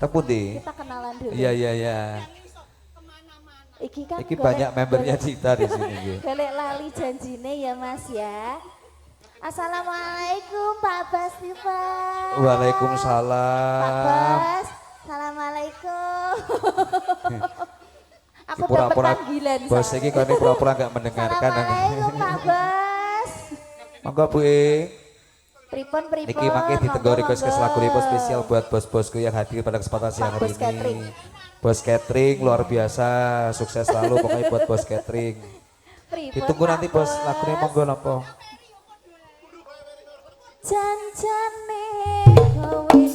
pundi? Kita kenalan dulu. Iya iya iya. Iki kan banyak membernya Cita di sini. Golek lali janjine ya Mas ya. Assalamualaikum Pak Bas Tifa. Waalaikumsalam. Pak Bas, assalamualaikum. Aku dapat panggilan. Bos iki kene pura-pura enggak mendengarkan. Assalamualaikum Pak Bas. Monggo Bu E. Pripun. Niki mangke ditenggo request lagu spesial buat bos-bosku yang hadir pada kesempatan siang hari ini. Bos catering luar biasa, sukses selalu pokoknya buat bos catering. Ditunggu nanti bos lagunya monggo napa. Janjane kowe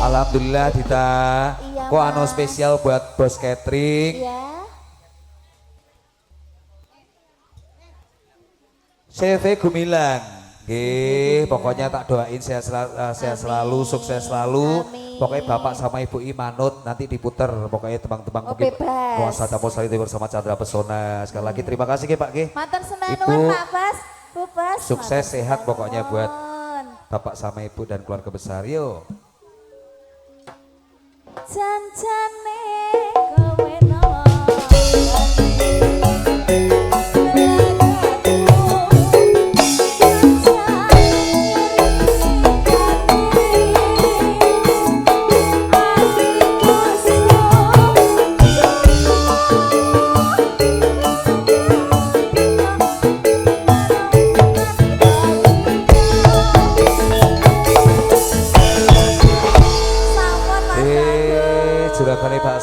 Alhamdulillah Dita, iya, kok anu spesial buat bos catering. Iya. CV Gumilang, pokoknya tak doain sehat selalu, sukses selalu. Amin. Pokoknya bapak sama ibu Imanut nanti diputer, pokoknya tembang-tembang mungkin puasa tamu saliti bersama Chandra Pesona. Sekali lagi terima kasih Pak Matur semangat Pak Bas, Bu Bas. Sukses sehat pokoknya buat bapak sama ibu dan keluarga besar. Yuk. Janjane kowe no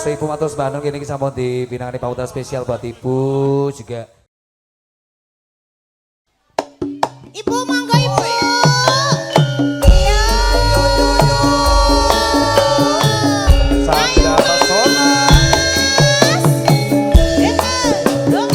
Ibu matur Bandung kini sampun dipinangani pautan spesial buat ibu juga. Ibu mangga ibu. Chandra Pesona. Oh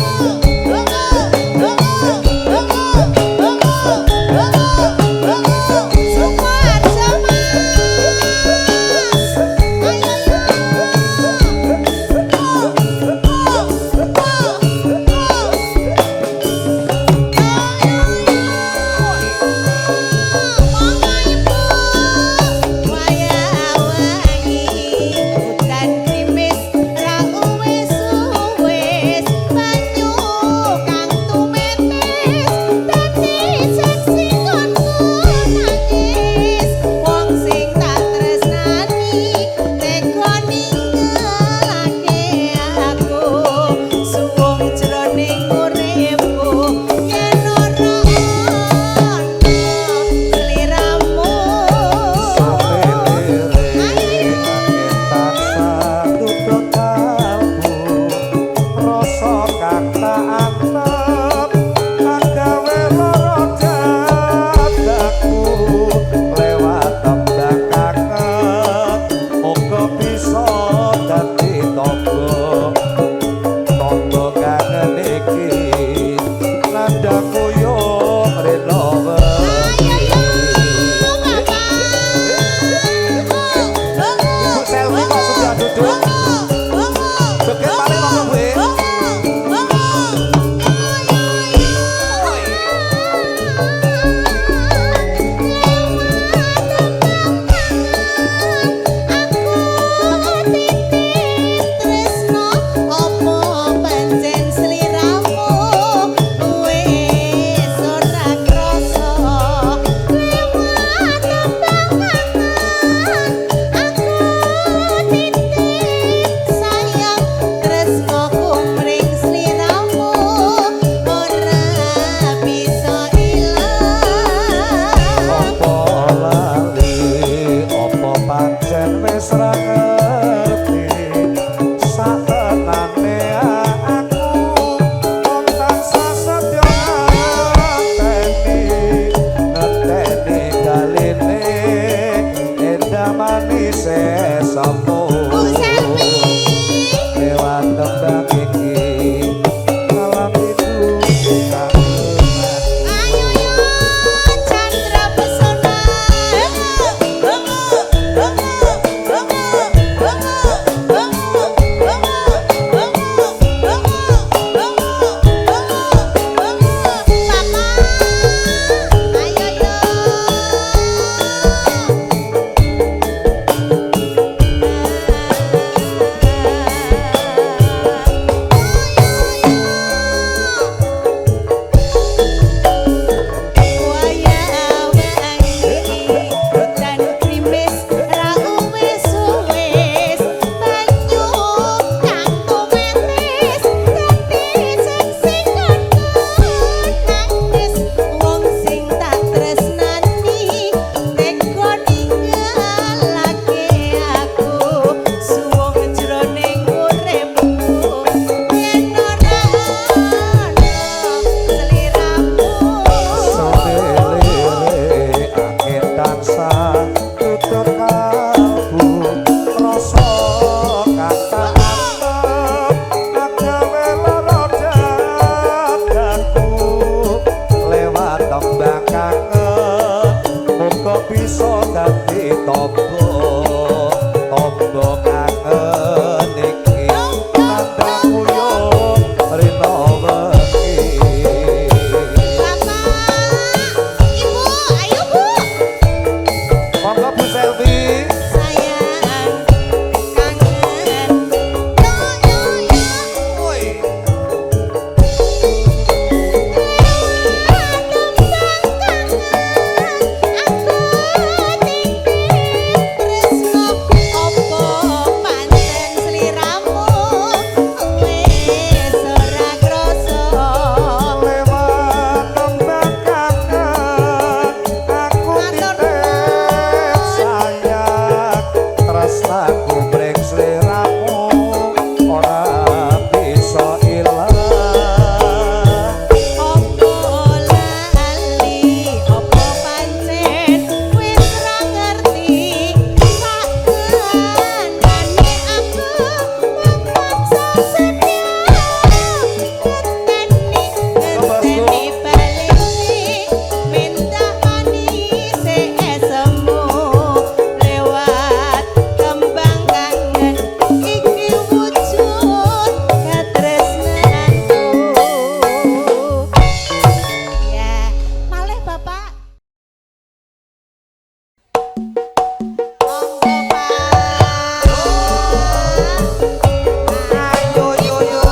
sliramu ora bisa ilang. Opo lali, opo pancen wis ra ngerti. Sakandane aku memaksa setia. Ngerteni baleni minta manis esemu lewat kembang kangen iki wujud katresnanku. Ya, malih Bapak. Monggo Pak. Ayo yo yo.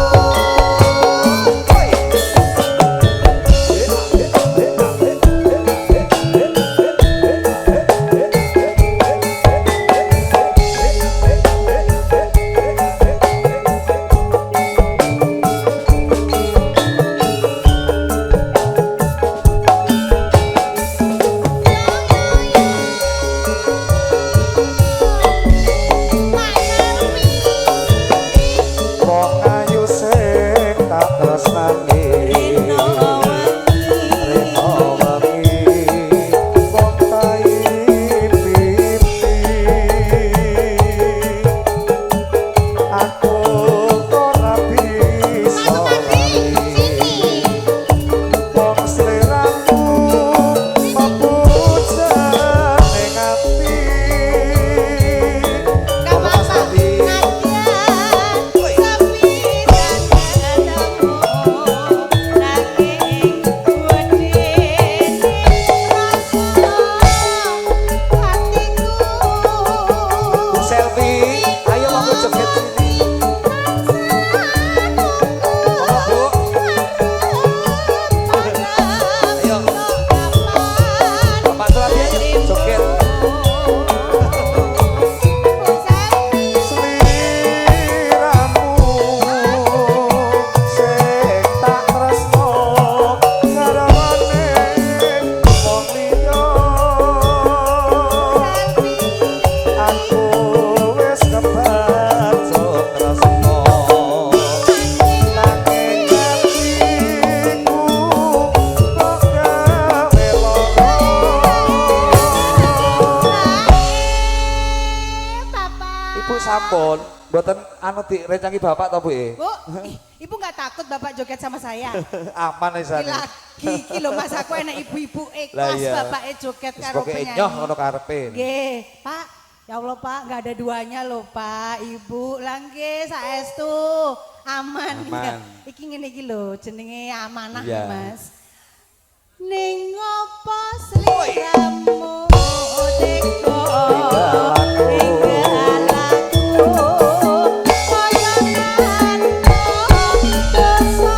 Wong ayu sing tak tresnani Rena wengi wong pipi aku ora bisa lali wong sliramu mepuja ning ati Bapak Nadia sepi datang nanging wedine rasa hatiku. selfie ayo monggo joget sini monggo Bu ayo Bapak Selapi ayo joget sliramu sing tak tresno ngarewane wong liya aku wis kebacut tresno nanging atiku kok gawe lara. Bapak. Ibu sampun mboten anu direncangi bapak to Bu Bu, Ibu nggak takut Bapak joget sama saya? aman isane Lagi iki lho Mas, aku enak ibu-ibu Lah ikhlas iya. bapaknya joget wis karo pokoke penyanyi. nyoh ngono karepe Nggih, Pak. Ya Allah Pak, nggak ada duanya loh Pak, Ibu. Langge saestu aman. Aman. Ya. Iki ngene iki lho, jenenge amanah Iya. Mas. Ning opo sliramu teko Tinggal aku. kaya ngantuk dosa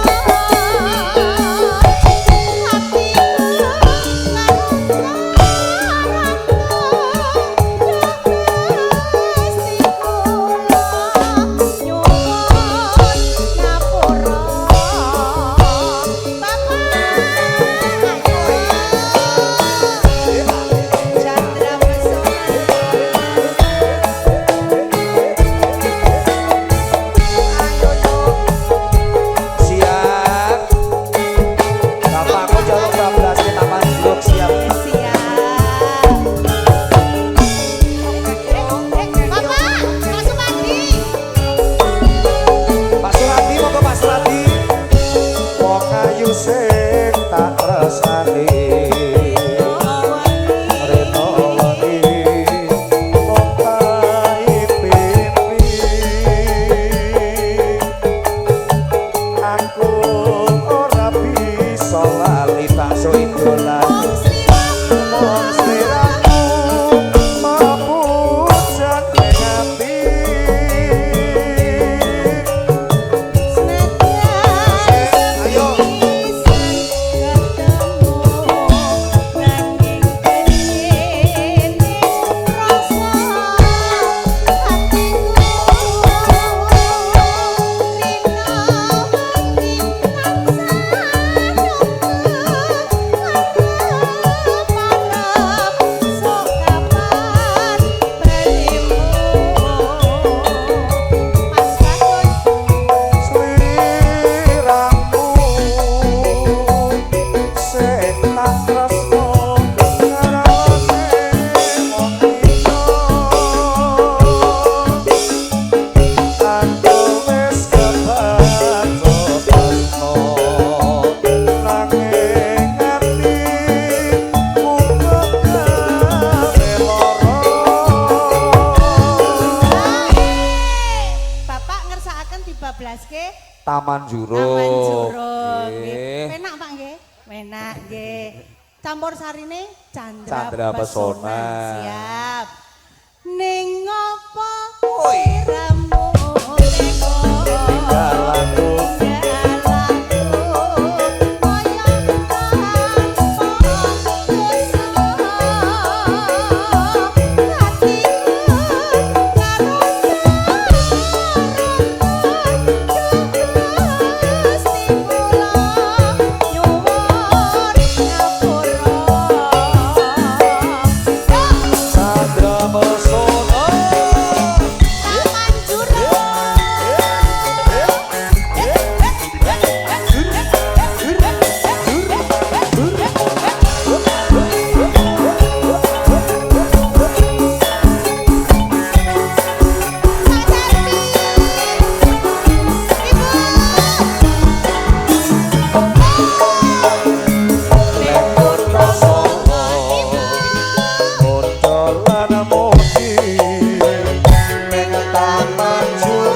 Chandra pesona bablaske Taman Juruk. Taman Juruk. Nggih. Penak Pak nggih? Penak nggih. Campur sarine Candra Candra Pesona. Pesona. Siap. Ning ngopo Oi. siramu teko Tinggalanku. Candra Pesona. Taman Juruk. Lembur Prasono. Bocor lan mudi ning Taman Juruk.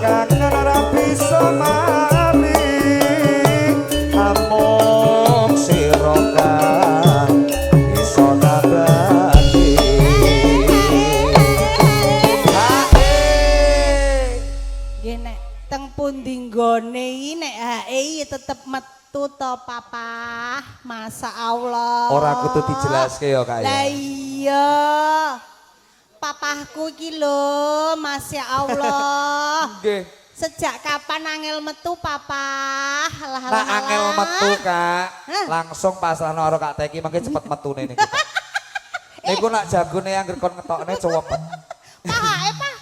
kangen ora bisa mari amung sira kang iso nabati Nggih nek teng pundi nggone iki nek hae iki tetep metu to papa. Masa Allah. ora kudu dijelaske ya Kak ya. Lah iya. Papahku iki lho, Masya Allah. Nggih. Sejak kapan angel metu papa? Alah Nah angel metu Kak, Hah? langsung pasrahno karo Kak Teki mangke cepet metune niku. Kak. Niku nak jagone anggere kon ngetokne cowok. Pahae, Pak.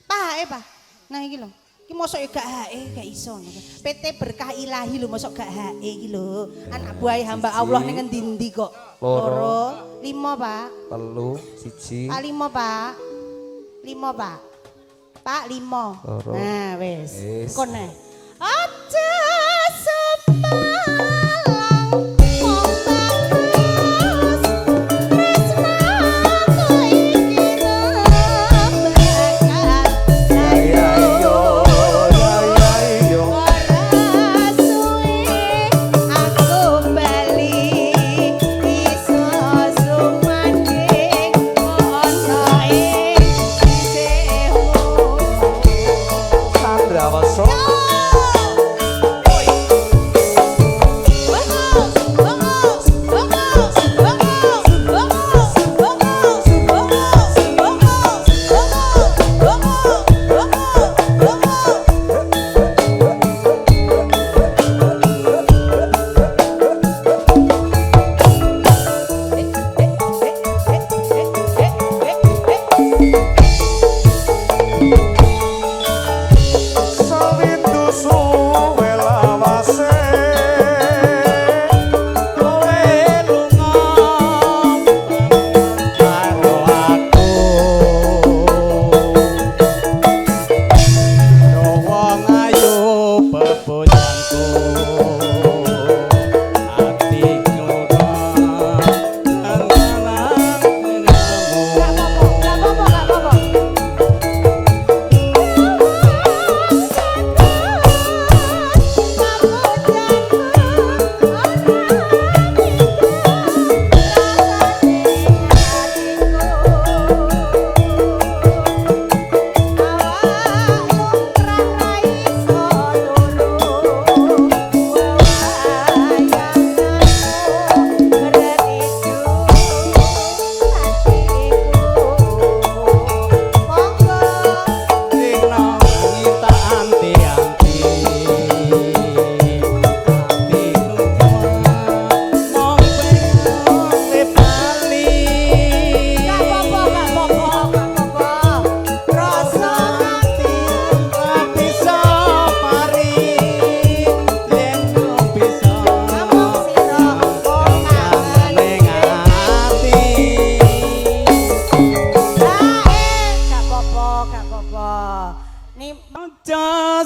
Pahae, Pak. Nah iki lho. Iki mosok ya gak hae, gak iso. PT Berkah Ilahi lho mosok gak hae iki lho. Anak buah hamba Allah ning endi-endi kok. Loro. 5, Pak. 3, 1. Pak 5, Pak. 5, Pak. Pak 5. Loro. Nah, wis. Wis. Kon ae. Aja sepalang wong bagus tresnaku iki rembakan Ya yo, ya yo. ora suwe aku bali iso sumanding ana ing sisihmu Sandra Waso. Sawindu suwe lawase kowe lunga karo aku wong ayu bebojangku atiku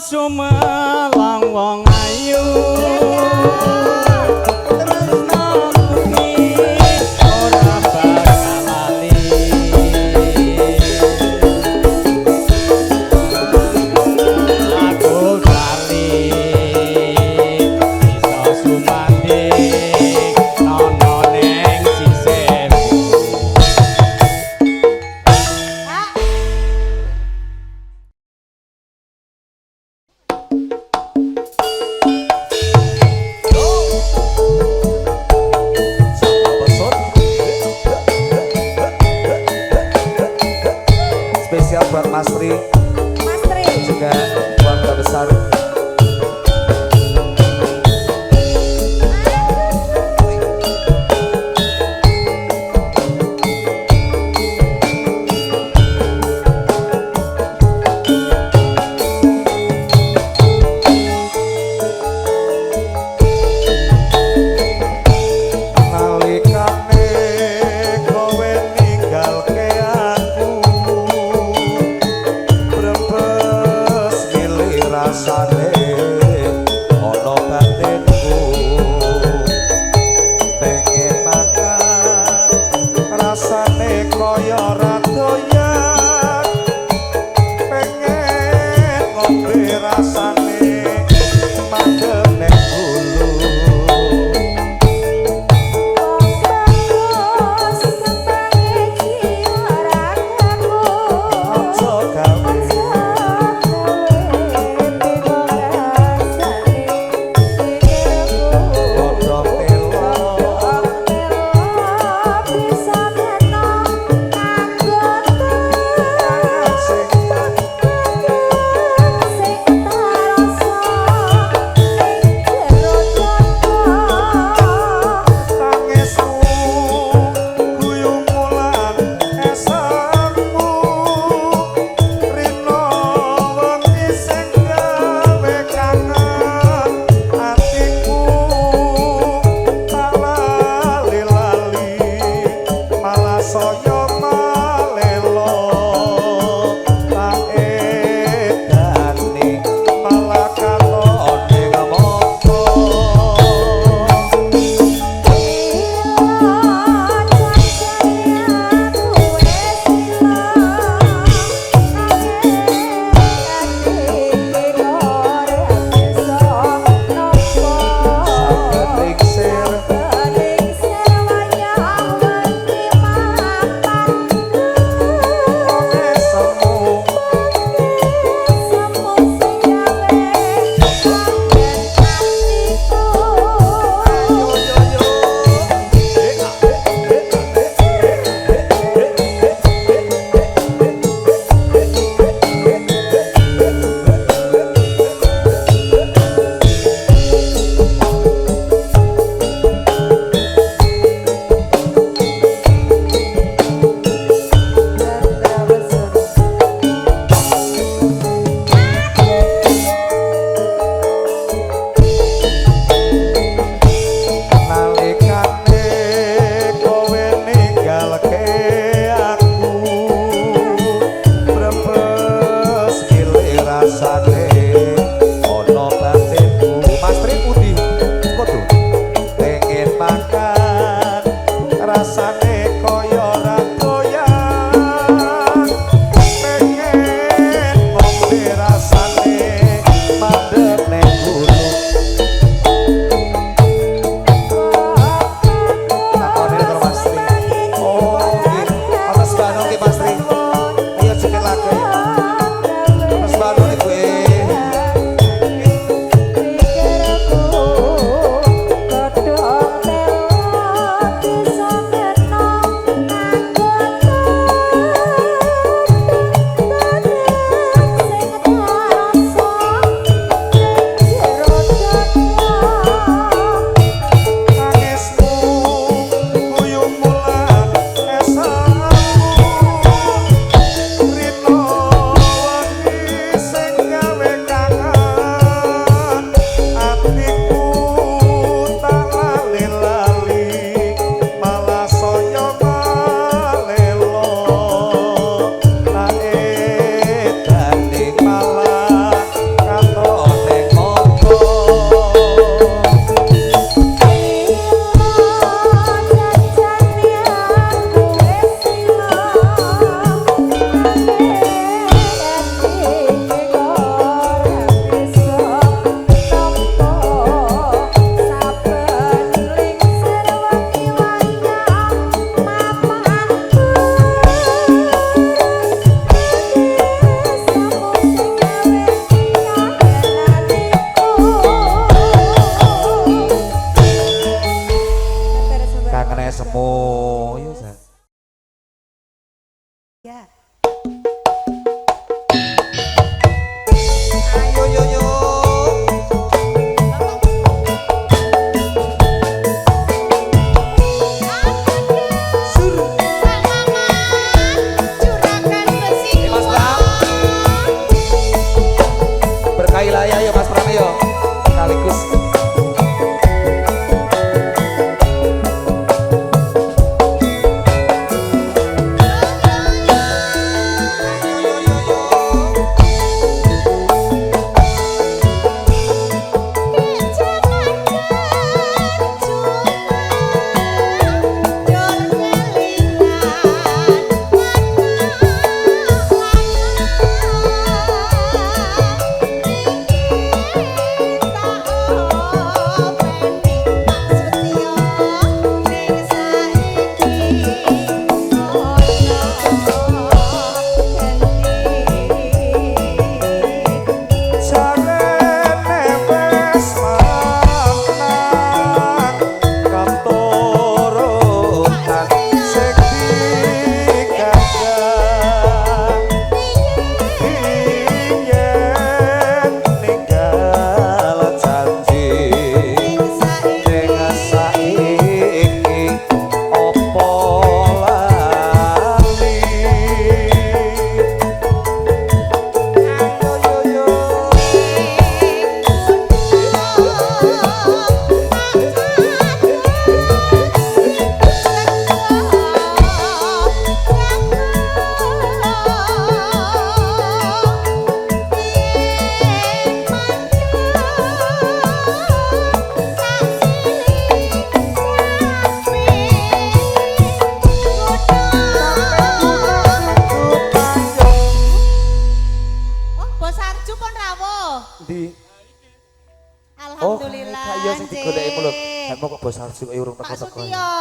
Sumelang wong ayu tresnaku iki ora bakal lali aku kali iso sumanding ana ning sisihmu spesial buat Mas Tri Mas Tri. juga keluarga besar nalikane kowe ninggalke aku brebes milih rasane ana batinku pengen makan rasane kaya ora doyan pengen rasane ono batinku Mas Tri putih kudu pengen makan rasane koyo ora doyan pengen ngombe rasane mandeg ning gunung takone karo Mas Tri oh nggih atas bano nggih Mas Tri ayo joget lagu ya atas bano ibu Nangismu kuyung mulan esamu Rino wangi sing gawe kangen atiku tak lali-lali malah saya malelo aedane malah katone ngopo kangene semu yo San. Ya. Ayo yo yo Juragan besi Mas Pram berkahi layar yo Mas Pram yo sekaligus Bos Arju urung Pak teko-teko. Sutio.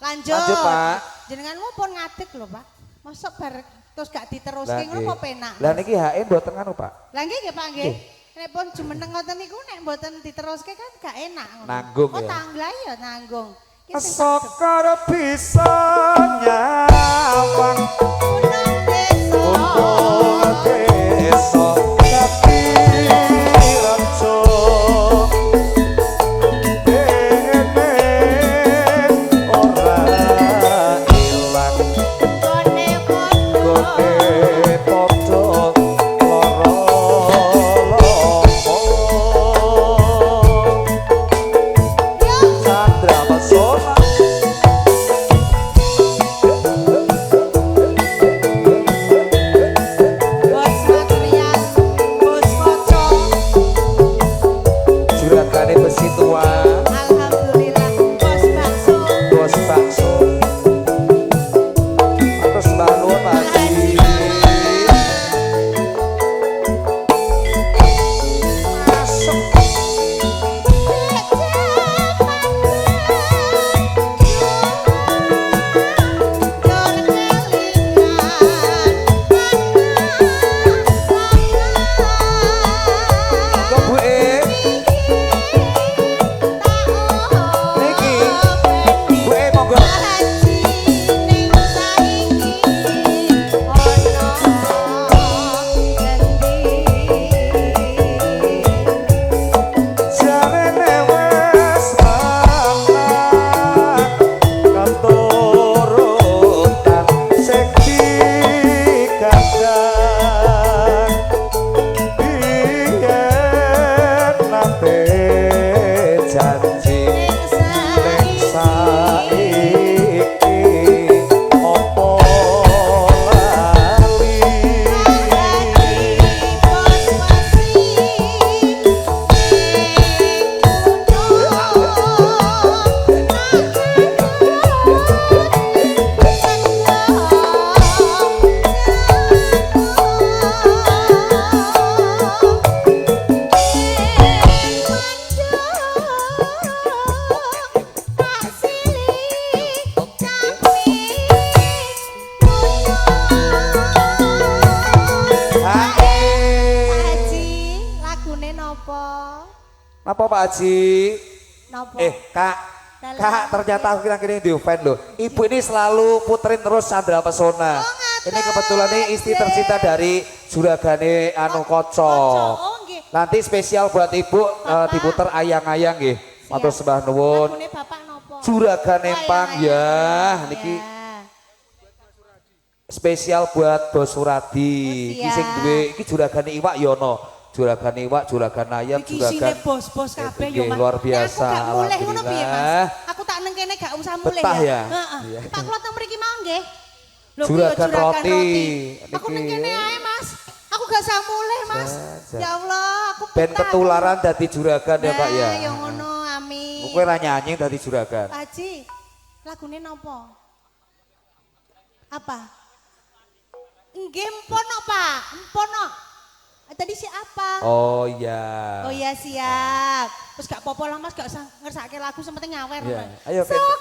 Lanjut. Lanjut, Pak. Jenenganmu pun ngadeg lho, Pak. Mosok bar terus gak diteruske Lah, ngono nggih. kok penak. Lah niki HE mboten anu, Pak. Lah nggih nggih Pak nggih. Nek pun jumeneng ngoten niku nek mboten diteruske kan gak enak ngono. Nanggung Oh, ya. tanglah ya nanggung. Ki sing Sekar bisa nyawang Gunung Desa. gunung desa tapi rejo dene ora ilang Gone gone padha lara Sandra Pesona napa? Napa Pak Haji? Napa? Kak, Dalam. Kak ternyata aku kira-kira di fan loh. Ibu ini selalu puterin terus Sandra Pesona. Ini kebetulan ini istri tercinta dari juragane anu Kocok. Oh nggih. Nanti spesial buat ibu diputer ayang-ayang nggih. Matur sembah nuwun. Lagune bapak napa? Juragan Empang ya, niki spesial buat Bos Suradi. Iki sing duwe iki juragane iwak Yono. Juragan iwak, juragan ayam, Iki juragan isine bos-bos kabeh yo Mas. luar biasa. Aku gak mulih ngono piye alhamdulillah. Mas? Aku tak neng kene gak usah mulih Betah ya? Heeh. Iya. Pak kula teng mriki mau nggih. Lho, Juragan kuwi yo roti. Aku Niki. neng kene ae Mas. Aku gak usah mulih Mas. Jan. Ya Allah, aku Ben betah. ketularan dadi juragan ya Pak ya. Nah, yo ngono, amin. Kowe ra nyanyi dadi juragan. Pak Haji, lagune napa? Apa? Nggih empono Pak, empono. Tadi siapa? Oh iya. Oh iya siap. Terus gak apa-apa lah Mas, gak usah ngersake lagu, yang penting nyawer. Iya. Mas. Ayo, Ben. Sok